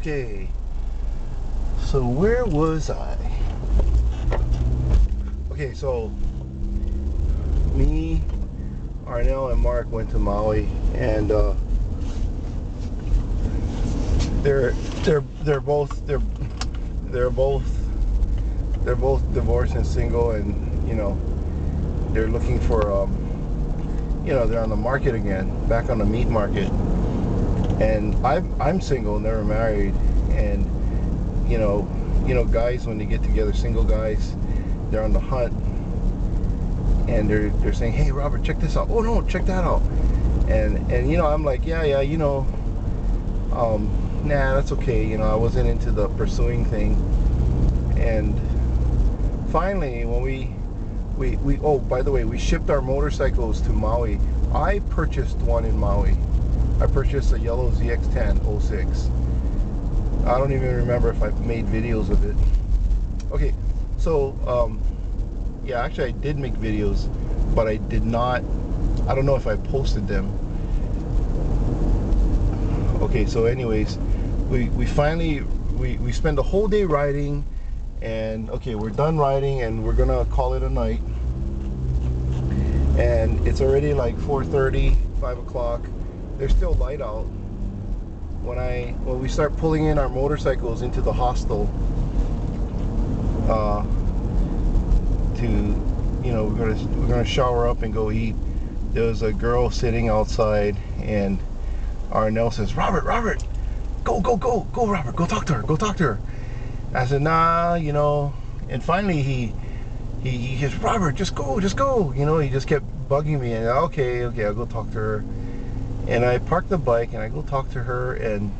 Okay, so where was I? Okay, so me, Arnel, and Mark went to Maui, and they're both divorced and single, and they're looking for they're on the market again, back on the meat market. And I'm single, never married, and guys, when they get together, single guys, they're on the hunt, and they're saying, hey Robert, check this out. Oh no, check that out. And I'm like, yeah, nah, that's okay. I wasn't into the pursuing thing. And finally, when we oh, by the way, we shipped our motorcycles to Maui. I purchased one in Maui. I purchased a yellow ZX10 06. I don't even remember if I've made videos of it. Okay, so yeah, actually I did make videos, but I did not, I don't know if I posted them. Okay, so anyways, we finally we spent the whole day riding, and okay, we're done riding and we're gonna call it a night. And it's already like 4:30, 5 o'clock. There's still light out when we start pulling in our motorcycles into the hostel we're gonna shower up and go eat. There was a girl sitting outside, and Arnel says, Robert, go Robert, go talk to her. I said, nah, and finally he says, Robert, just go, he just kept bugging me, and okay, I'll go talk to her. And I parked the bike and I go talk to her, and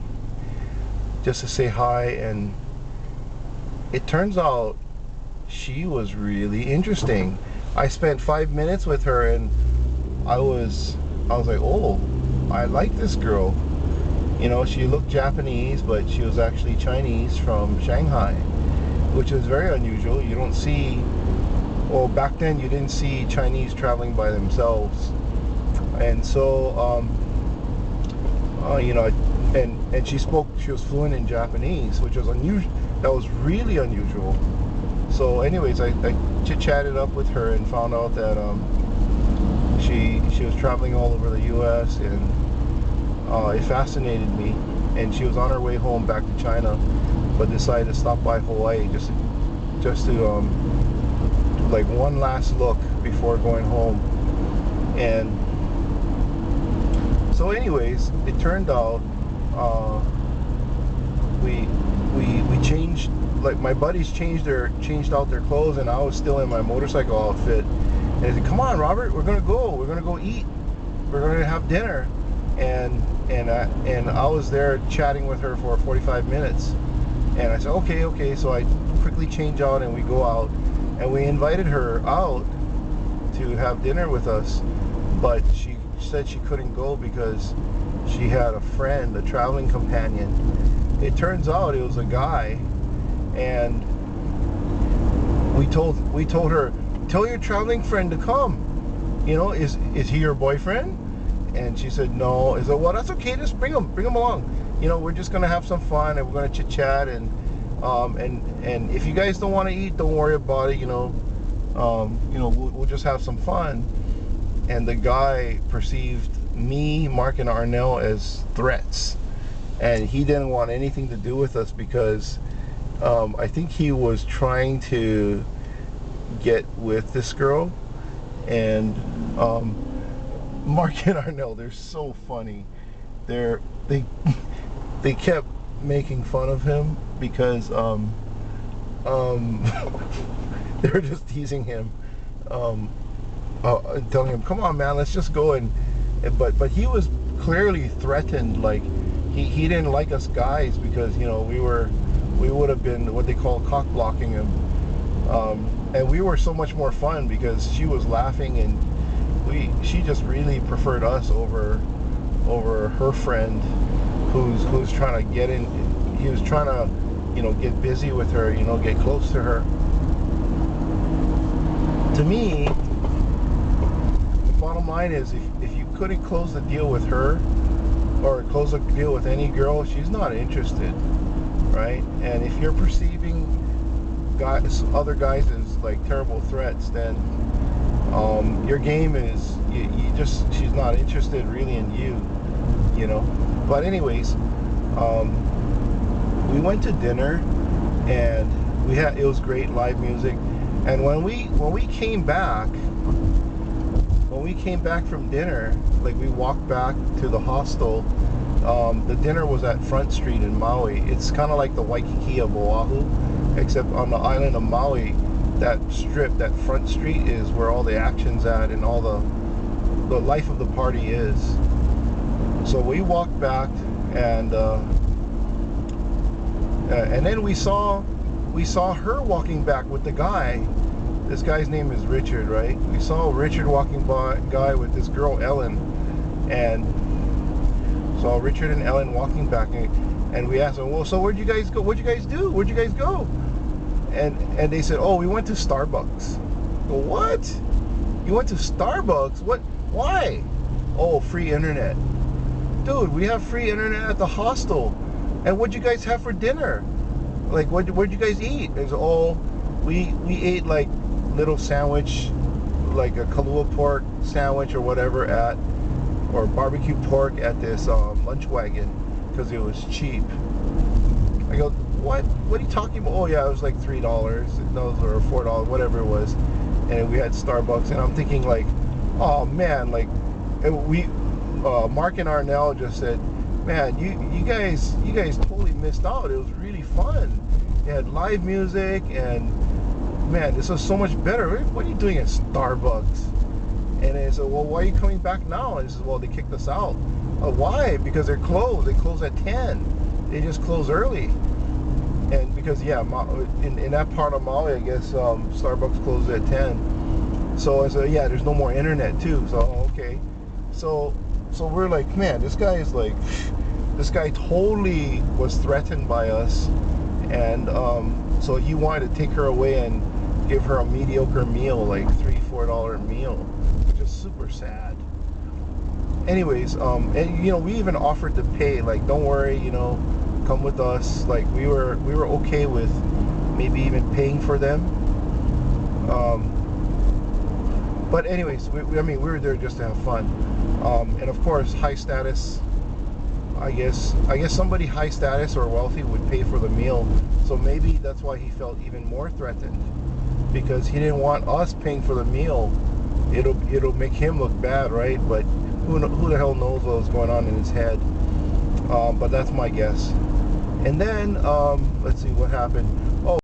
just to say hi, and it turns out she was really interesting. I spent 5 minutes with her, and I was like, oh, I like this girl. She looked Japanese, but she was actually Chinese from Shanghai, which is very unusual. You don't see, well, back then you didn't see Chinese traveling by themselves. And so and she was fluent in Japanese, which was unusual. That was really unusual. So anyways, I chit-chatted up with her and found out that she was traveling all over the US, and it fascinated me. And she was on her way home back to China, but decided to stop by Hawaii just to like one last look before going home. And so anyways, it turned out we changed, like my buddies changed out their clothes, and I was still in my motorcycle outfit. And they said, come on Robert, we're gonna go eat, we're gonna have dinner. And I was there chatting with her for 45 minutes, and I said, okay. So I quickly change out and we go out, and we invited her out to have dinner with us, but she said she couldn't go because she had a friend, a traveling companion. It turns out it was a guy, and we told her, tell your traveling friend to come. Is he your boyfriend? And she said no. I said, well, that's okay, just bring him along. We're just gonna have some fun, and we're gonna chit chat, and if you guys don't want to eat, don't worry about it. We'll just have some fun. And the guy perceived me, Mark, and Arnel as threats, and he didn't want anything to do with us because I think he was trying to get with this girl. And Mark and Arnel, they're so funny. They kept making fun of him because they were just teasing him, telling him, come on man, let's just go. But he was clearly threatened. Like he didn't like us guys because we would have been what they call cock blocking him, and we were so much more fun because she was laughing, and she just really preferred us over her friend who's trying to get in. He was trying to get busy with her, get close to her. To me, the bottom line is, if you couldn't close the deal with her or close a deal with any girl, she's not interested. right? And if you're perceiving other guys as like terrible threats, then your game is you just, she's not interested really in you, you know. But anyways, we went to dinner, and it was great, live music. And when we came back from dinner, like we walked back to the hostel, the dinner was at Front Street in Maui. It's kind of like the Waikiki of Oahu, except on the island of Maui, that strip, that Front Street, is where all the action's at and all the life of the party is. So we walked back, and then we saw her walking back with the guy. This guy's name is Richard, right? We saw Richard walking guy with this girl Ellen, and saw Richard and Ellen walking back, and we asked them, well, so where'd you guys go? What'd you guys do? Where'd you guys go? And they said, oh, we went to Starbucks. Well, what? You went to Starbucks? What? Why? Oh, free internet. Dude, we have free internet at the hostel. And what'd you guys have for dinner? Like, where'd you guys eat? It's all, we ate like little sandwich, like a Kahlua pork sandwich or whatever or barbecue pork at this lunch wagon, because it was cheap. I go, what are you talking about? Oh yeah, it was like $3, those or $4, whatever it was. And we had Starbucks, and I'm thinking like, oh man, like, Mark and Arnel just said, man, you guys totally missed out. It was really fun. It had live music, and man, this was so much better. What are you doing at Starbucks? And they said, well, why are you coming back now? And he says, well, they kicked us out. Why? Because they're closed. They close at 10. They just close early. And because, yeah, in that part of Maui, I guess Starbucks closes at 10. So I said, yeah, there's no more internet too. So okay. So we're like, man, this guy totally was threatened by us, and so he wanted to take her away and give her a mediocre meal, like $3-4 meal, which is super sad. Anyways, and you know, we even offered to pay, like, don't worry, you know, come with us. Like, we were okay with maybe even paying for them. But anyways, I mean, we were there just to have fun. And of course, high status, I guess somebody high status or wealthy would pay for the meal. So maybe that's why he felt even more threatened, because he didn't want us paying for the meal. It'll make him look bad, right? But who the hell knows what was going on in his head? But that's my guess. And then let's see what happened.